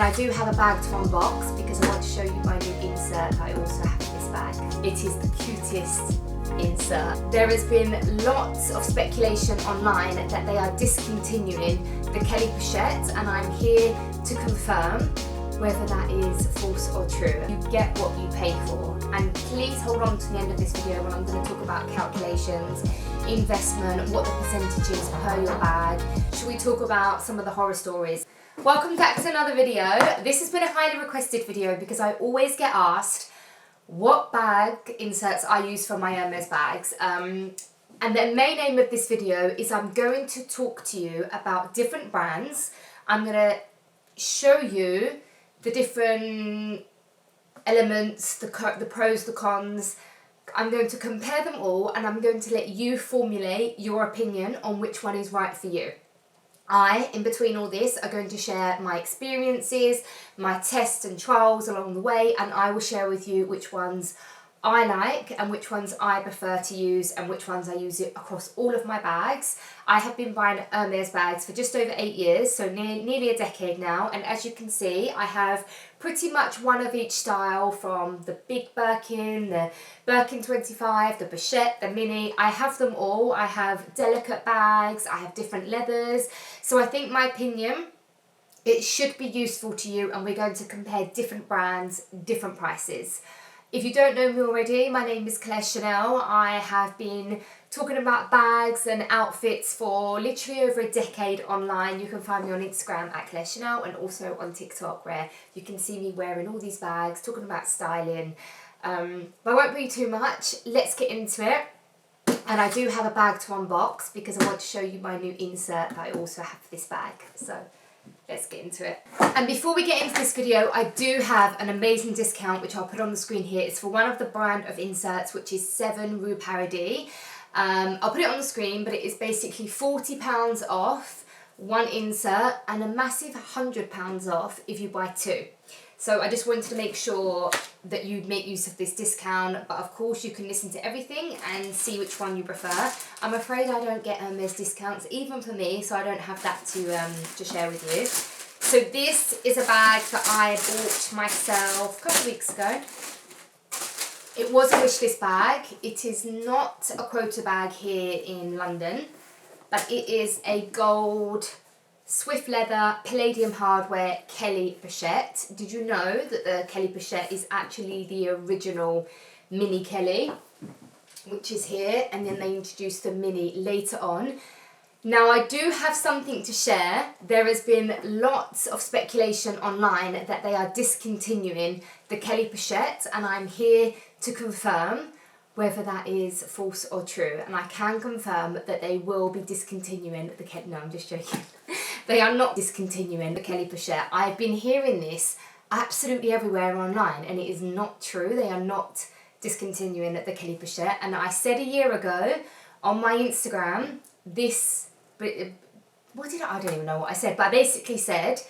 And I do have a bag to unbox because I want to show you my new insert that I also have in this bag. It is the cutest insert. There has been lots of speculation online that they are discontinuing the Kelly pochette, and I'm here to confirm whether that is false or true. You get what you pay for. And please hold on to the end of this video when I'm going to talk about calculations, investment, what the percentage is per your bag. Should we talk about some of the horror stories? Welcome back to another video. This has been a highly requested video because I always get asked what bag inserts I use for my Hermes bags. And the main aim of this video is I'm going to talk to you about different brands. I'm going to show you the different elements, the pros, the cons. I'm going to compare them all and I'm going to let you formulate your opinion on which one is right for you. I, in between all this, are going to share my experiences, my tests and trials along the way, and I will share with you which ones I like and which ones I prefer to use and which ones I use it across all of my bags. I have been buying Hermes bags for just over 8 years, so nearly a decade now, and as you can see I have pretty much one of each style, from the big Birkin, the Birkin 25, the Pochette, the Mini. I have them all. I have delicate bags, I have different leathers, so I think my opinion, it should be useful to you, and we're going to compare different brands, different prices. If you don't know me already, my name is CHANELLE. I have been talking about bags and outfits for literally over a decade online. You can find me on Instagram at CHANELLE and also on TikTok, where you can see me wearing all these bags, talking about styling. But I won't be too much. Let's get into it. And I do have a bag to unbox because I want to show you my new insert that I also have for this bag. So let's get into it. And before we get into this video, I do have an amazing discount which I'll put on the screen here. It's for one of the brand of inserts, which is 7 Rue Paradis. I'll put it on the screen, but it is basically £40 off one insert and a massive £100 off if you buy 2. So I just wanted to make sure that you make use of this discount, but of course you can listen to everything and see which one you prefer. I'm afraid I don't get Hermes discounts even for me, so I don't have that to share with you. So this is a bag that I bought myself a couple of weeks ago. It was a wishlist bag. It is not a quota bag here in London, but it is a gold Swift leather, palladium hardware Kelly pochette. Did you know that the Kelly pochette is actually the original mini Kelly, which is here, and then they introduced the mini later on. Now I do have something to share. There has been lots of speculation online that they are discontinuing the Kelly pochette, and I'm here to confirm whether that is false or true. And I can confirm that they will be discontinuing the Kelly. No, I'm just joking. They are not discontinuing the Kelly pochette. I've been hearing this absolutely everywhere online, and it is not true. They are not discontinuing the Kelly pochette. And I said a year ago on my Instagram, I don't even know what I said, but I basically said,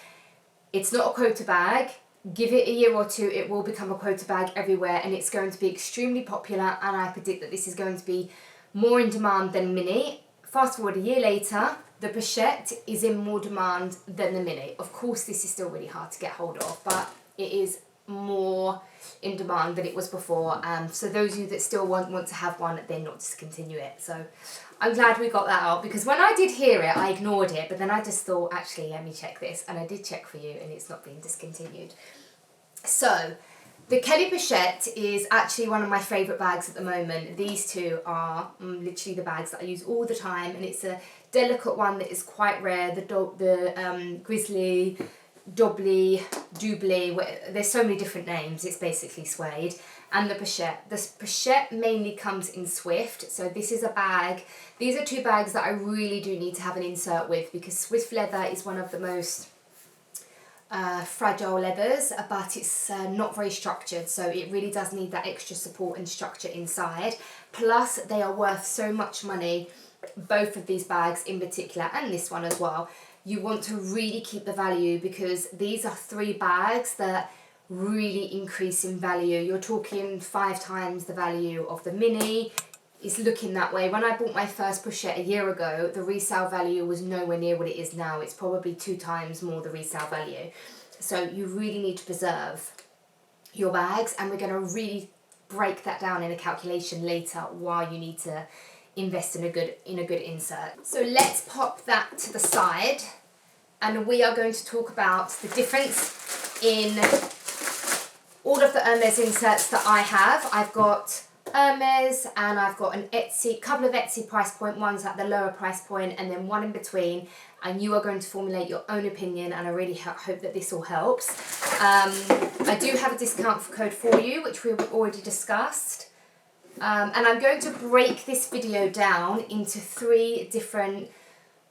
it's not a quota bag. Give it a year or two, it will become a quota bag everywhere, and it's going to be extremely popular, and I predict that this is going to be more in demand than Mini. Fast forward a year later, the pochette is in more demand than the Mini. Of course, this is still really hard to get hold of, but it is more in demand than it was before. So those of you that still want to have one, then not discontinue it. So I'm glad we got that out, because when I did hear it, I ignored it, but then I just thought, actually, let me check this, and I did check for you, and it's not being discontinued. So the Kelly pochette is actually one of my favourite bags at the moment. These two are literally the bags that I use all the time, and it's a delicate one that is quite rare. The Grizzly, Doubly, Doubly, there's so many different names. It's basically suede. And the pochette. The pochette mainly comes in Swift. So this is a bag. These are 2 bags that I really do need to have an insert with, because Swift leather is one of the most fragile leathers, but it's not very structured, so it really does need that extra support and structure inside. Plus they are worth so much money, both of these bags in particular and this one as well. You want to really keep the value, because these are 3 bags that really increase in value. You're talking 5 times the value of the Mini. It's looking that way. When I bought my first pochette a year ago, the resale value was nowhere near what it is now. It's probably 2 times more the resale value. So you really need to preserve your bags, and we're going to really break that down in a calculation later why you need to invest in a good insert. So let's pop that to the side, and we are going to talk about the difference in all of the Hermes inserts that I have. I've got Hermes, and I've got an couple of Etsy price point ones at the lower price point, and then one in between, and you are going to formulate your own opinion, and I really hope that this all helps. I do have a discount code for you, which we've already discussed, and I'm going to break this video down into 3 different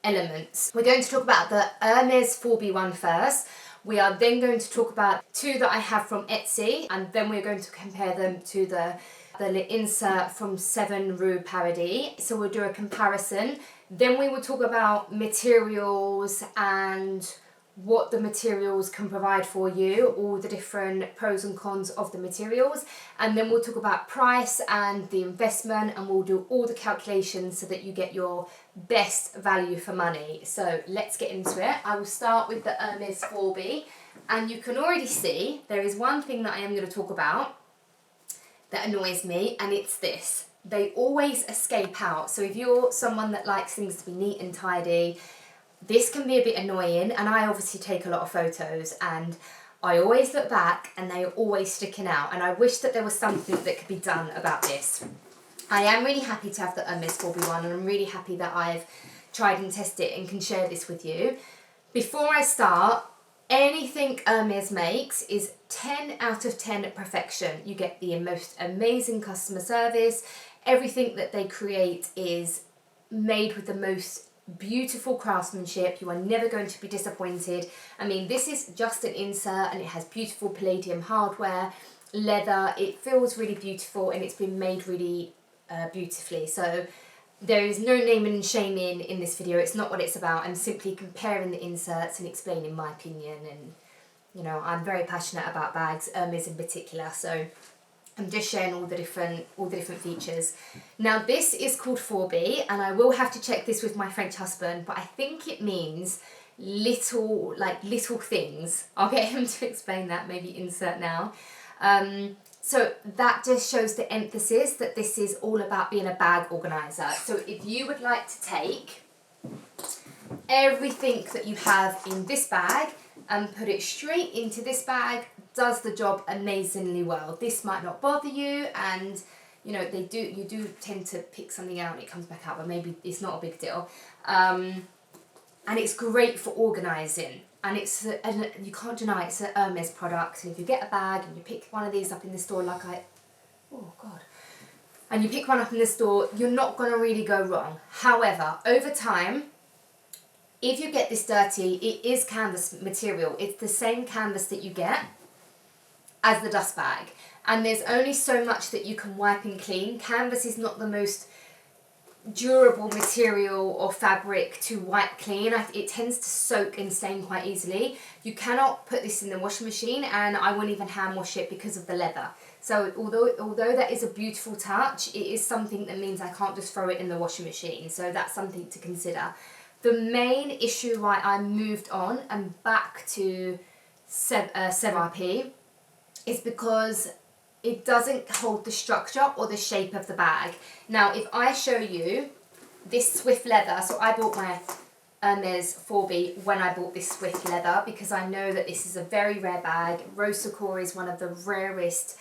elements. We're going to talk about the Hermes Forbe one first. We are then going to talk about 2 that I have from Etsy, and then we're going to compare them to the insert from 7 Rue Paradis. So we'll do a comparison. Then we will talk about materials and what the materials can provide for you, all the different pros and cons of the materials, and then we'll talk about price and the investment, and we'll do all the calculations so that you get your best value for money. So let's get into it. I will start with the Hermes Forbe, and you can already see there is one thing that I am going to talk about that annoys me, and it's this. They always escape out. So if you're someone that likes things to be neat and tidy, this can be a bit annoying, and I obviously take a lot of photos, and I always look back and they're always sticking out, and I wish that there was something that could be done about this. I am really happy to have the Hermes Forbe one, and I'm really happy that I've tried and tested it and can share this with you. Before I start, anything Hermes makes is 10 out of 10 perfection. You get the most amazing customer service. Everything that they create is made with the most beautiful craftsmanship. You are never going to be disappointed. I mean, this is just an insert, and it has beautiful palladium hardware, leather. It feels really beautiful, and it's been made really beautifully. So there is no naming and shaming in this video. It's not what it's about. I'm simply comparing the inserts and explaining my opinion, and you know, I'm very passionate about bags, Hermes in particular, so I'm just sharing all the different features. Now this is called Forbe, and I will have to check this with my French husband, but I think it means little things. I'll get him to explain that, maybe insert now. So that just shows the emphasis that this is all about being a bag organizer. So if you would like to take everything that you have in this bag and put it straight into this bag, does the job amazingly well. This might not bother you, and you know, you do tend to pick something out and it comes back out, but maybe it's not a big deal. And it's great for organising, and you can't deny it's an Hermes product. And if you get a bag and you pick one of these up in the store, and you pick one up in the store, you're not going to really go wrong. However, over time, if you get this dirty, it is canvas material. It's the same canvas that you get as the dust bag, and there's only so much that you can wipe and clean. Canvas is not the most durable material or fabric to wipe clean. It tends to soak and stain quite easily. You cannot put this in the washing machine, and I won't even hand wash it because of the leather. So although that is a beautiful touch, it is something that means I can't just throw it in the washing machine. So that's something to consider. The main issue why I moved on and back to 7RP is because it doesn't hold the structure or the shape of the bag. Now, if I show you this Swift leather, so I bought my Hermes Forbe when I bought this Swift leather because I know that this is a very rare bag. Rose Sakura is one of the rarest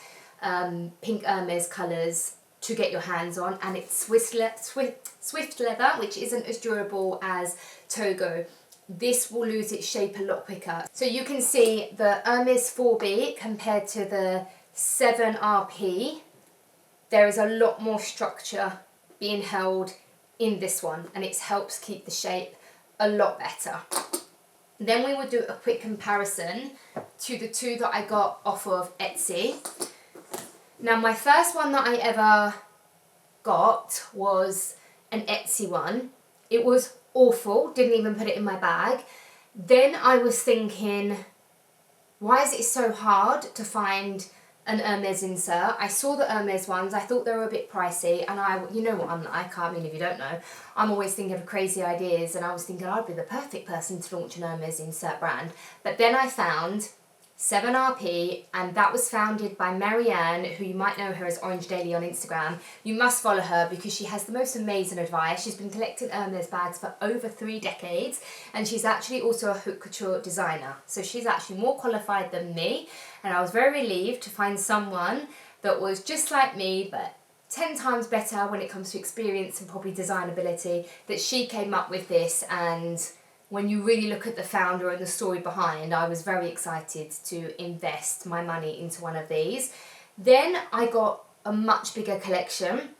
pink Hermes colours to get your hands on, and it's Swift leather, which isn't as durable as Togo. This will lose its shape a lot quicker. So you can see the Hermes Forbe compared to the 7RP, there is a lot more structure being held in this one, and it helps keep the shape a lot better. Then we will do a quick comparison to the 2 that I got off of Etsy. Now my first one that I ever got was an Etsy one. It was awful, didn't even put it in my bag. Then I was thinking, why is it so hard to find an Hermes insert? I saw the Hermes ones, I thought they were a bit pricey, and you know what I'm like, I mean, if you don't know, I'm always thinking of crazy ideas, and I was thinking I'd be the perfect person to launch an Hermes insert brand. But then I found 7RP, and that was founded by Marianne, who you might know her as Orange Daily on Instagram. You must follow her because she has the most amazing advice. She's been collecting Hermes bags for over 3 decades, and she's actually also a haute couture designer. So she's actually more qualified than me, and I was very relieved to find someone that was just like me, but 10 times better when it comes to experience and probably designability, that she came up with this. And when you really look at the founder and the story behind, I was very excited to invest my money into one of these. Then I got a much bigger collection,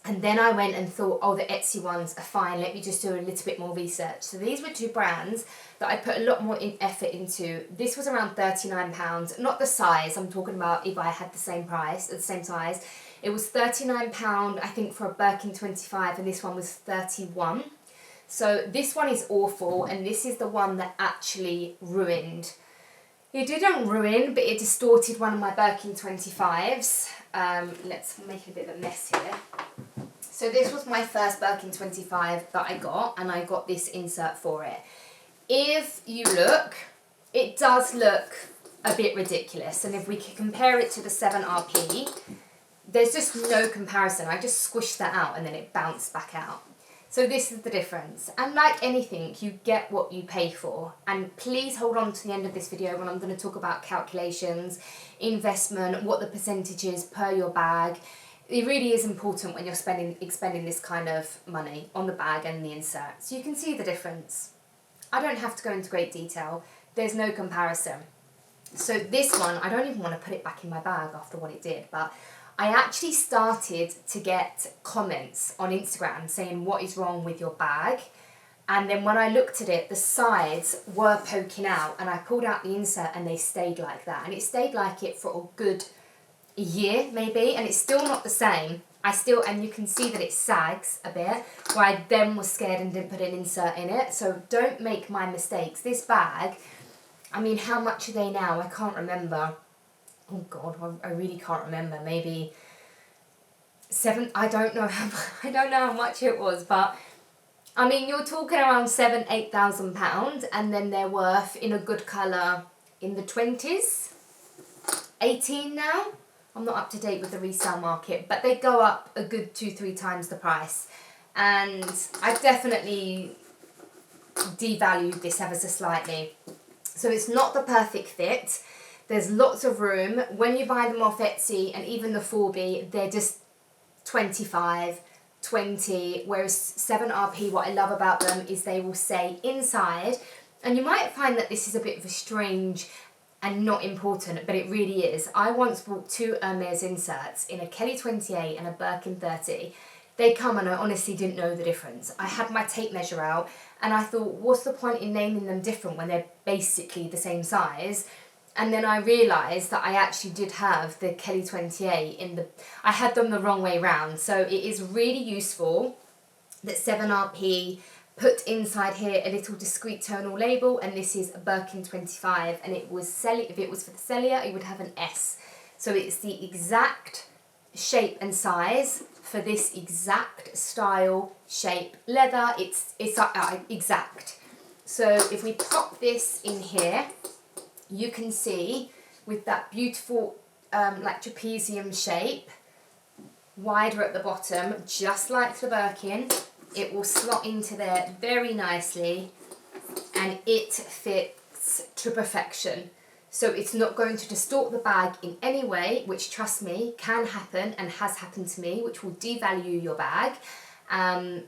and then I went and thought, oh, the Etsy ones are fine, let me just do a little bit more research. So these were 2 brands that I put a lot more effort into. This was around £39, not the size, I'm talking about if I had the same price, the same size. It was £39, I think, for a Birkin 25, and this one was 31. So this one is awful, and this is the one that actually ruined. It didn't ruin, but it distorted one of my Birkin 25s. Let's make it a bit of a mess here. So this was my first Birkin 25 that I got, and I got this insert for it. If you look, it does look a bit ridiculous, and if we can compare it to the 7RP, there's just no comparison. I just squished that out and then it bounced back out. So this is the difference. And like anything, you get what you pay for. And please hold on to the end of this video when I'm going to talk about calculations, investment, what the percentage is per your bag. It really is important when you're expending this kind of money on the bag and the insert. So you can see the difference. I don't have to go into great detail. There's no comparison. So this one, I don't even want to put it back in my bag after what it did, but I actually started to get comments on Instagram saying what is wrong with your bag, and then when I looked at it, the sides were poking out, and I pulled out the insert and they stayed like that, and it stayed like it for a good year maybe, and it's still not the same. And you can see that it sags a bit, where I then was scared and didn't put an insert in it. So don't make my mistakes. This bag, I mean, how much are they now? I can't remember. Oh God, I really can't remember. Maybe 7. I don't know how much it was, but I mean, you're talking around £7,000-8,000, and then they're worth in a good colour in the 20s, 18 now. I'm not up to date with the resale market, but they go up a good 2-3 times the price, and I've definitely devalued this ever so slightly. So it's not the perfect fit. There's lots of room. When you buy them off Etsy and even the Forbe, they're just 25, 20, whereas 7RP, what I love about them is they will say inside, and you might find that this is a bit of a strange and not important, but it really is. I once bought 2 Hermes inserts in a Kelly 28 and a Birkin 30. They come, and I honestly didn't know the difference. I had my tape measure out and I thought, what's the point in naming them different when they're basically the same size? And then I realised that I actually did have the Kelly 28 I had them the wrong way round. So it is really useful that 7RP put inside here a little discreet tonal label, and this is a Birkin 25, and it was if it was for the cellier, it would have an S. So it's the exact shape and size for this exact style, shape, leather. It's exact. So if we pop this in here, you can see with that beautiful like trapezium shape, wider at the bottom, just like the Birkin, it will slot into there very nicely, and it fits to perfection. So it's not going to distort the bag in any way, which, trust me, can happen and has happened to me, which will devalue your bag. And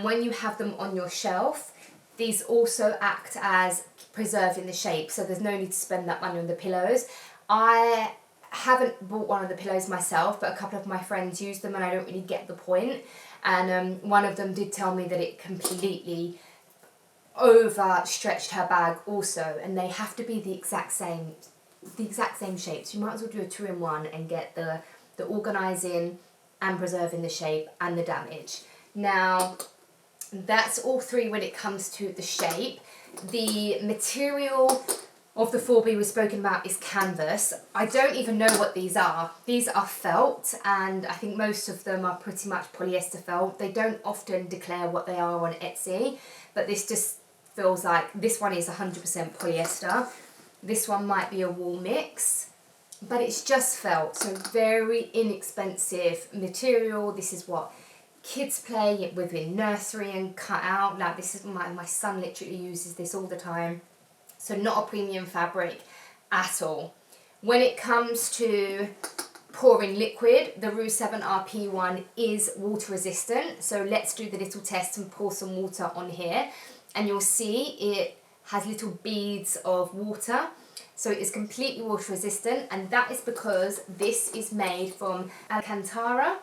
when you have them on your shelf, these also act as preserving the shape, so there's no need to spend that money on the pillows. I haven't bought one of the pillows myself, but a couple of my friends use them and I don't really get the point. And one of them did tell me that it completely overstretched her bag also, and they have to be the exact same shape. So you might as well do a 2-in-1 and get the organising and preserving the shape and the damage. Now, that's all 3 when it comes to the shape. The material of the Forbe we've spoken about is canvas. I don't even know what these are. These are felt, and I think most of them are pretty much polyester felt. They don't often declare what they are on Etsy, but this just feels like this one is 100% polyester. This one might be a wool mix, but it's just felt, so very inexpensive material. This is what kids play with in nursery and cut out. Like this is my son literally uses this all the time. So not a premium fabric at all. When it comes to pouring liquid, the Rouge 7RP one is water resistant. So let's do the little test and pour some water on here. And you'll see it has little beads of water. So it is completely water resistant. And that is because this is made from Alcantara.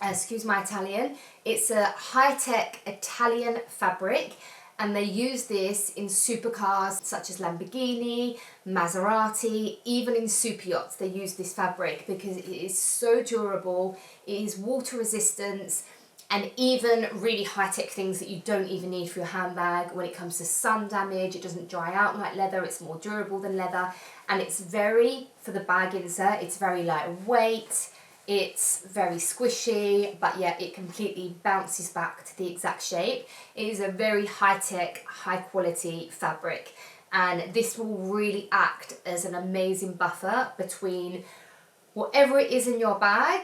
Excuse my Italian. It's a high-tech Italian fabric. And they use this in supercars such as Lamborghini, Maserati, even in super yachts they use this fabric because it is so durable, it is water resistant, and even really high-tech things that you don't even need for your handbag. When it comes to sun damage, it doesn't dry out like leather, it's more durable than leather, and it's very, for the bag insert, it's very lightweight. It's very squishy, but yet it completely bounces back to the exact shape. It is a very high-tech, high-quality fabric, and this will really act as an amazing buffer between whatever it is in your bag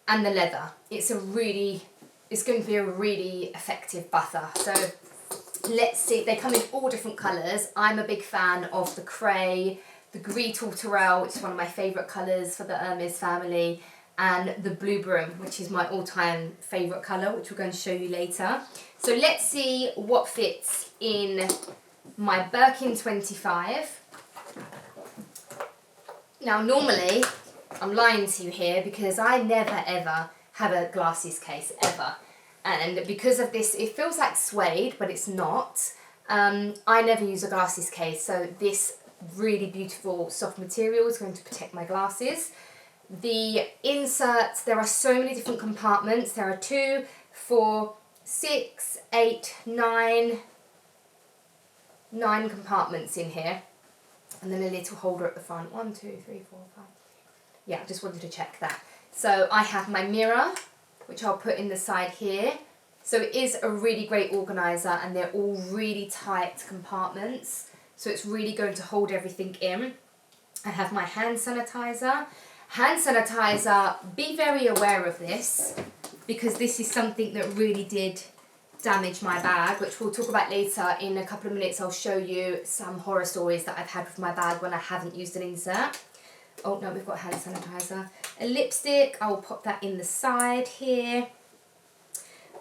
and the leather. It's going to be a really effective buffer. So let's see, they come in all different colours. I'm a big fan of the Cray, the Gris Tourterelle, which is one of my favourite colours for the Hermes family, and the Blue Broom, which is my all-time favourite colour, which we're going to show you later. So let's see what fits in my Birkin 25. Now normally, I'm lying to you here because I never ever have a glasses case, ever. And because of this, it feels like suede, but it's not. I never use a glasses case, so this really beautiful soft material is going to protect my glasses. The inserts, there are so many different compartments. There are 2, 4, 6, 8, 9 compartments in here, and then a little holder at the front. 1, 2, 3, 4, 5. Yeah, just wanted to check that. So I have my mirror, which I'll put in the side here. So it is a really great organizer, and they're all really tight compartments. So it's really going to hold everything in. I have my hand sanitizer. Hand sanitizer, be very aware of this because this is something that really did damage my bag, which we'll talk about later. In a couple of minutes I'll show you some horror stories that I've had with my bag when I haven't used an insert. Oh no, we've got hand sanitizer. A lipstick, I'll pop that in the side here.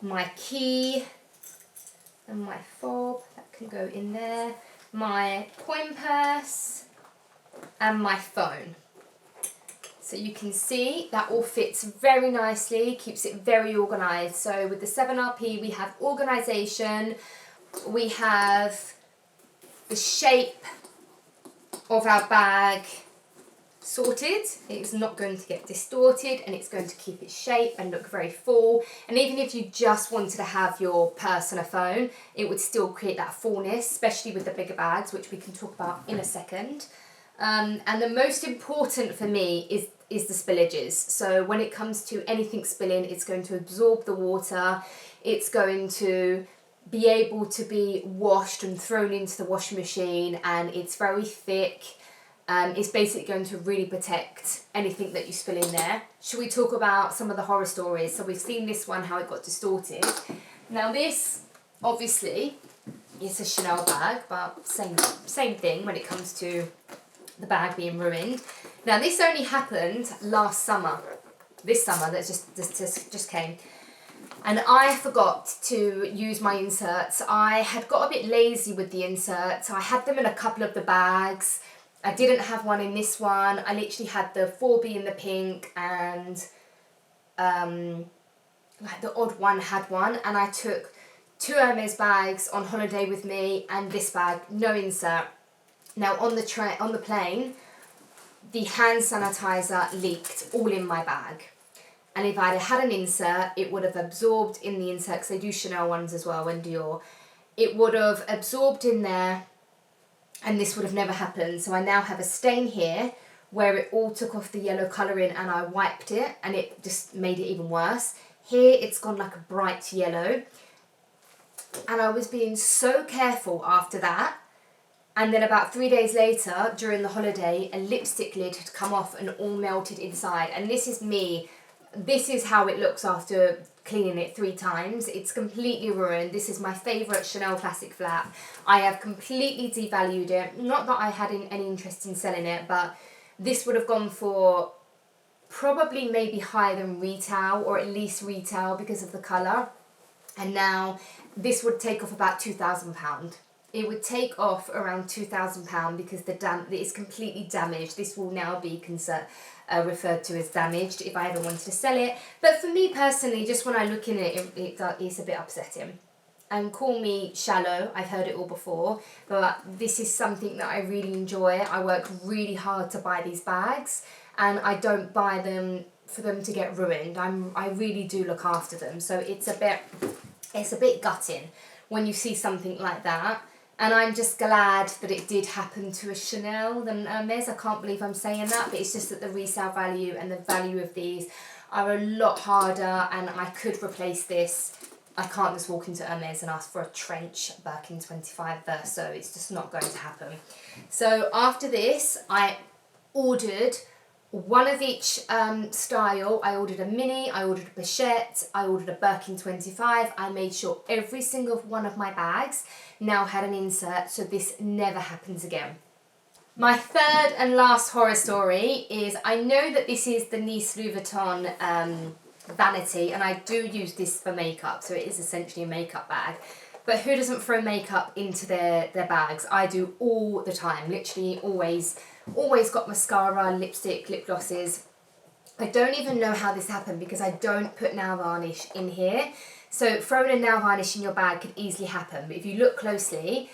My key and my fob, that can go in there. My coin purse and my phone. So you can see that all fits very nicely, keeps it very organised. So with the 7RP we have organisation, we have the shape of our bag sorted. It's not going to get distorted, and it's going to keep its shape and look very full. And even if you just wanted to have your purse and a phone, it would still create that fullness, especially with the bigger bags, which we can talk about in a second. And the most important for me is the spillages. So when it comes to anything spilling, it's going to absorb the water, it's going to be able to be washed and thrown into the washing machine, and it's very thick. It's basically going to really protect anything that you spill in there. Should we talk about some of the horror stories? So we've seen this one, how it got distorted. Now this, obviously, is a Chanel bag, but same thing when it comes to the bag being ruined. Now this only happened last summer. This summer that just came. And I forgot to use my inserts. I had got a bit lazy with the inserts. I had them in a couple of the bags. I didn't have one in this one. I literally had the Forbe in the pink, and like the odd one had one. And I took 2 Hermes bags on holiday with me, and this bag, no insert. Now on the plane, the hand sanitizer leaked all in my bag. And if I'd had an insert, it would have absorbed in the insert, because they do Chanel ones as well and Dior. It would have absorbed in there, and this would have never happened. So I now have a stain here where it all took off the yellow colouring, and I wiped it and it just made it even worse. Here it's gone like a bright yellow, and I was being so careful after that And then about 3 days later, during the holiday, a lipstick lid had come off and all melted inside. And this is me. This is how it looks after cleaning it 3 times. It's completely ruined. This is my favourite Chanel classic flap. I have completely devalued it. Not that I had any interest in selling it, but this would have gone for probably maybe higher than retail, or at least retail because of the colour. And now this would take off about £2,000. It would take off around £2,000 because it is completely damaged. This will now be referred to as damaged if I ever wanted to sell it. But for me personally, just when I look in it, it's a bit upsetting. And call me shallow, I've heard it all before, but this is something that I really enjoy. I work really hard to buy these bags, and I don't buy them for them to get ruined. I really do look after them, so it's a bit gutting when you see something like that. And I'm just glad that it did happen to a Chanel than Hermes. I can't believe I'm saying that, but it's just that the resale value and the value of these are a lot harder, and I could replace this. I can't just walk into Hermes and ask for a trench Birkin 25 Verso. It's just not going to happen. So after this, I ordered one of each style. I ordered a mini, I ordered a pochette, I ordered a Birkin 25. I made sure every single one of my bags now had an insert, so this never happens again. My third and last horror story is, I know that this is the Nice Louis Vuitton vanity, and I do use this for makeup, so it is essentially a makeup bag. But who doesn't throw makeup into their bags? I do all the time, literally always got mascara, lipstick, lip glosses. I don't even know how this happened because I don't put nail varnish in here. So throwing a nail varnish in your bag could easily happen, but if you look closely,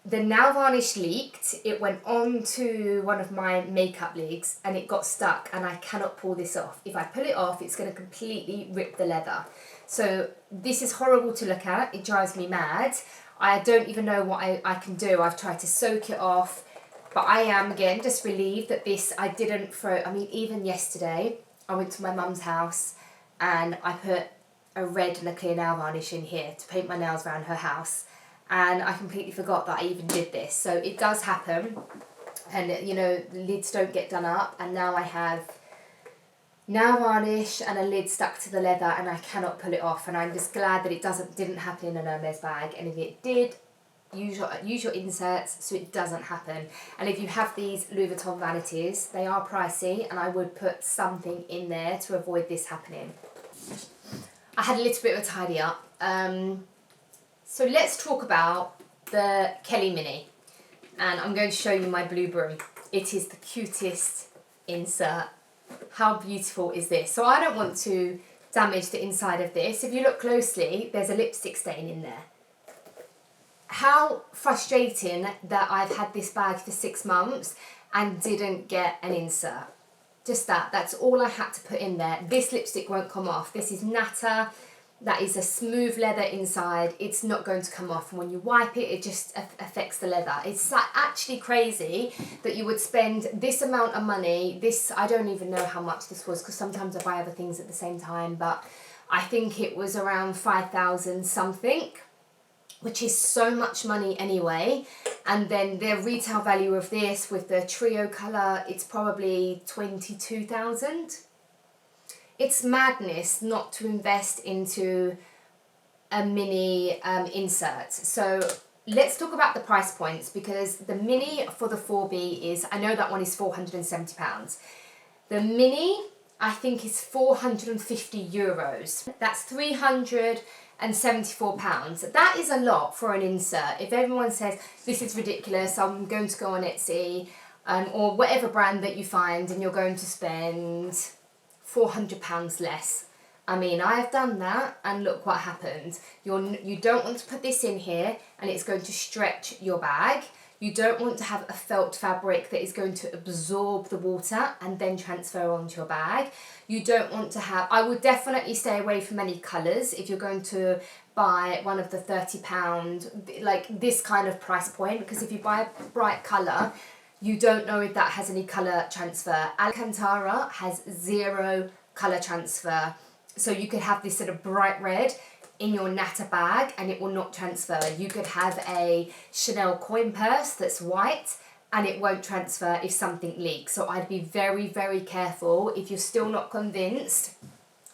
the nail varnish leaked. It went onto one of my makeup leagues and it got stuck, and I cannot pull this off. If I pull it off, it's going to completely rip the leather. So this is horrible to look at. It drives me mad. I don't even know what I can do. I've tried to soak it off, but I am, again, just relieved that I didn't throw. I mean, even yesterday, I went to my mum's house and I put a red and a clear nail varnish in here to paint my nails around her house. And I completely forgot that I even did this. So it does happen. And, you know, the lids don't get done up. And now I have nail varnish and a lid stuck to the leather, and I cannot pull it off. And I'm just glad that it didn't happen in an Hermes bag. And if it did, use your inserts so it doesn't happen. And if you have these Louis Vuitton vanities, they are pricey, and I would put something in there to avoid this happening. I had a little bit of a tidy up. So let's talk about the Kelly Mini, and I'm going to show you my blue broom. It is the cutest insert. How beautiful is this? So I don't want to damage the inside of this. If you look closely, there's a lipstick stain in there. How frustrating that I've had this bag for 6 months and didn't get an insert. Just that's all I had to put in there. This lipstick won't come off. This is Natta. That is a smooth leather inside. It's not going to come off. And when you wipe it, it just affects the leather. It's actually crazy that you would spend this amount of money. I don't even know how much this was, because sometimes I buy other things at the same time. But I think it was around 5,000 something, which is so much money anyway. And then the retail value of this with the trio colour, it's probably 22,000. It's madness not to invest into a mini insert. So let's talk about the price points, because the mini for the Forbe is, I know that one is £470. The mini, I think, is €450. That's £374. That is a lot for an insert. If everyone says, this is ridiculous, I'm going to go on Etsy, or whatever brand that you find, and you're going to spend £400 less. I mean, I have done that, and look what happened. You don't want to put this in here and it's going to stretch your bag. You don't want to have a felt fabric that is going to absorb the water and then transfer onto your bag. You don't want to have, I would definitely stay away from any colours if you're going to buy one of the £30, like this kind of price point, because if you buy a bright colour, you don't know if that has any colour transfer. Alcantara has 0 colour transfer. So you could have this sort of bright red. in your natter bag and it will not transfer. You could have a Chanel coin purse that's white and it won't transfer if something leaks. So I'd be very, very careful. If you're still not convinced,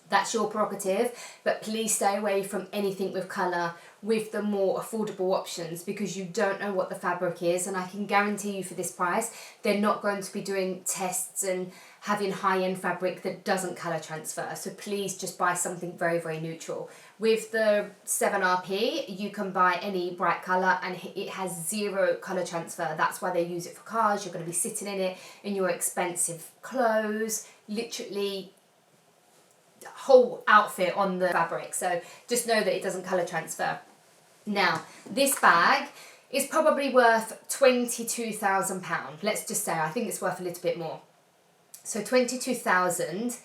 that's your prerogative, but please stay away from anything with colour with the more affordable options, because you don't know what the fabric is, and I can guarantee you for this price they're not going to be doing tests and having high-end fabric that doesn't colour transfer. So please just buy something very, very neutral. With the 7RP you can buy any bright colour and it has zero colour transfer. That's why they use it for cars. You're going to be sitting in it in your expensive clothes, literally whole outfit on the fabric. So just know that it doesn't colour transfer. Now this bag is probably worth £22,000. Let's just say, I think it's worth a little bit more. So 22,000,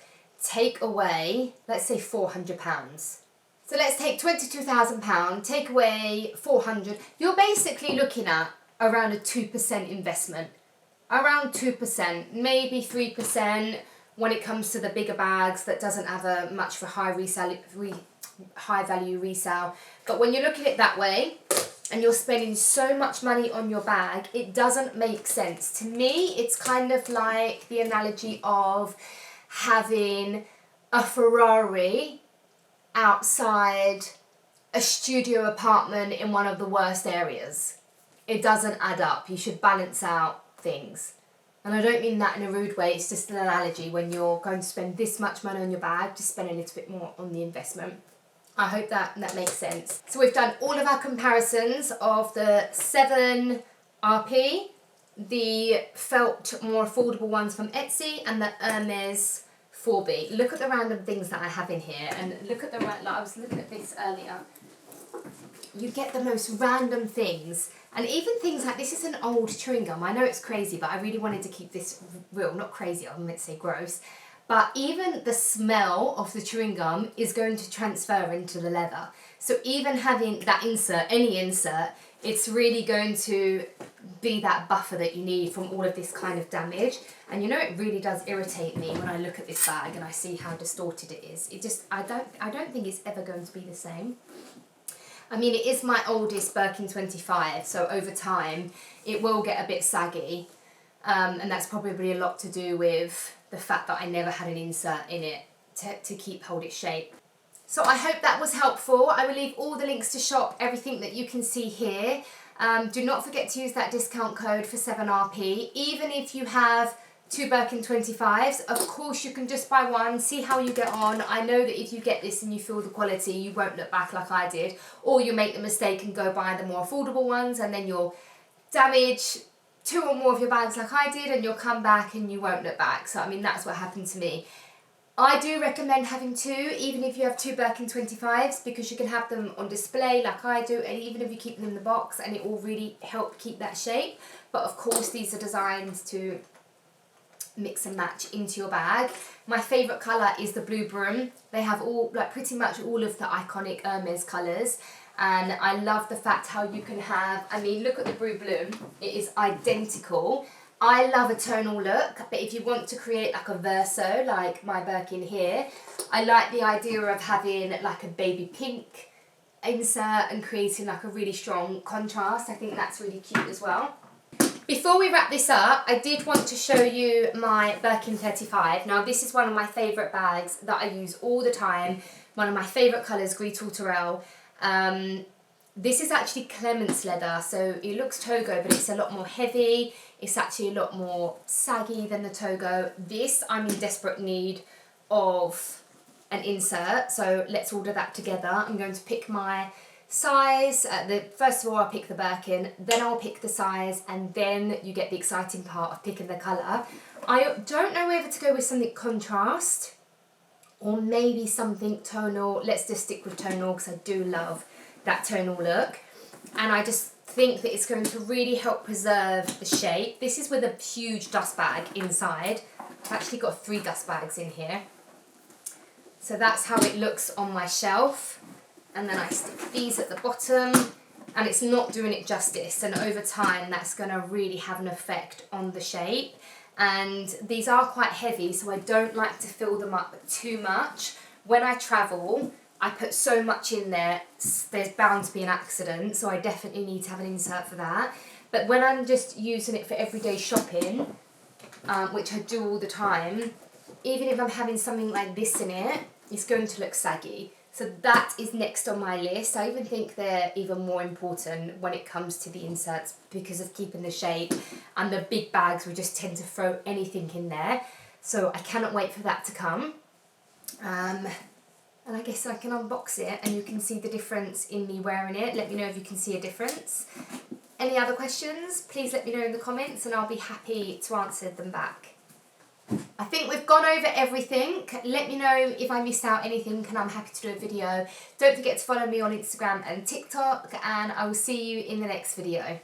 take away, let's say £400. So let's take £22,000, take away 400. You're basically looking at around a 2% investment. Around 2%, maybe 3% when it comes to the bigger bags that doesn't have a much for high value resale. But when you look at it that way and you're spending so much money on your bag, it doesn't make sense. To me, it's kind of like the analogy of having a Ferrari outside a studio apartment in one of the worst areas. It doesn't add up. You should balance out things. And I don't mean that in a rude way, it's just an analogy. When you're going to spend this much money on your bag, just spend a little bit more on the investment. I hope that makes sense. So we've done all of our comparisons of the 7RP, the felt more affordable ones from Etsy, and the Hermes Forbe. Look at the random things that I have in here, and look at the, like I was looking at this earlier. You get the most random things. And even things like, this is an old chewing gum. I know it's crazy, but I really wanted to keep this real. Not crazy, I meant to say gross. But even the smell of the chewing gum is going to transfer into the leather. So even having that insert, any insert, it's really going to be that buffer that you need from all of this kind of damage. And you know, it really does irritate me when I look at this bag and I see how distorted it is. It just, I don't think it's ever going to be the same. I mean, it is my oldest Birkin 25, so over time it will get a bit saggy, and that's probably a lot to do with the fact that I never had an insert in it to hold its shape. So I hope that was helpful. I will leave all the links to shop, everything that you can see here. Do not forget to use that discount code for 7RP. Even if you have 2 Birkin 25s, of course you can just buy one, see how you get on. I know that if you get this and you feel the quality, you won't look back like I did, or you make the mistake and go buy the more affordable ones and then you'll damage 2 or more of your bags like I did, and you'll come back and you won't look back. So I mean, that's what happened to me. I do recommend having 2, even if you have 2 Birkin 25s, because you can have them on display like I do, and even if you keep them in the box, and it will really help keep that shape. But of course these are designed to mix and match into your bag. My favourite colour is the blue broom. They have all, like pretty much all of the iconic Hermes colours, and I love the fact how you can have, I mean, look at the blue bloom, it is identical. I love a tonal look, but if you want to create like a verso, like my Birkin here, I like the idea of having like a baby pink insert and creating like a really strong contrast. I think that's really cute as well. Before we wrap this up, I did want to show you my Birkin 35. Now this is one of my favourite bags that I use all the time. One of my favourite colours, Gris Tourterelle. This is actually Clemence leather, so it looks Togo, but it's a lot more heavy. It's actually a lot more saggy than the Togo. This, I'm in desperate need of an insert, so let's order that together. I'm going to pick my size. First of all, I'll pick the Birkin, then I'll pick the size, and then you get the exciting part of picking the colour. I don't know whether to go with something contrast or maybe something tonal. Let's just stick with tonal because I do love that tonal look, and I just think that it's going to really help preserve the shape. This is with a huge dust bag inside. I've actually got 3 dust bags in here, so that's how it looks on my shelf. And then I stick these at the bottom, and it's not doing it justice, and over time that's going to really have an effect on the shape. And these are quite heavy, so I don't like to fill them up too much. When I travel, I put so much in there, there's bound to be an accident, so I definitely need to have an insert for that. But when I'm just using it for everyday shopping, which I do all the time, even if I'm having something like this in it, it's going to look saggy. So that is next on my list. I even think they're even more important when it comes to the inserts because of keeping the shape, and the big bags we just tend to throw anything in there. So I cannot wait for that to come. And I guess I can unbox it and you can see the difference in me wearing it. Let me know if you can see a difference. Any other questions, please let me know in the comments and I'll be happy to answer them back. I think we've gone over everything. Let me know if I missed out anything and I'm happy to do a video. Don't forget to follow me on Instagram and TikTok, and I will see you in the next video.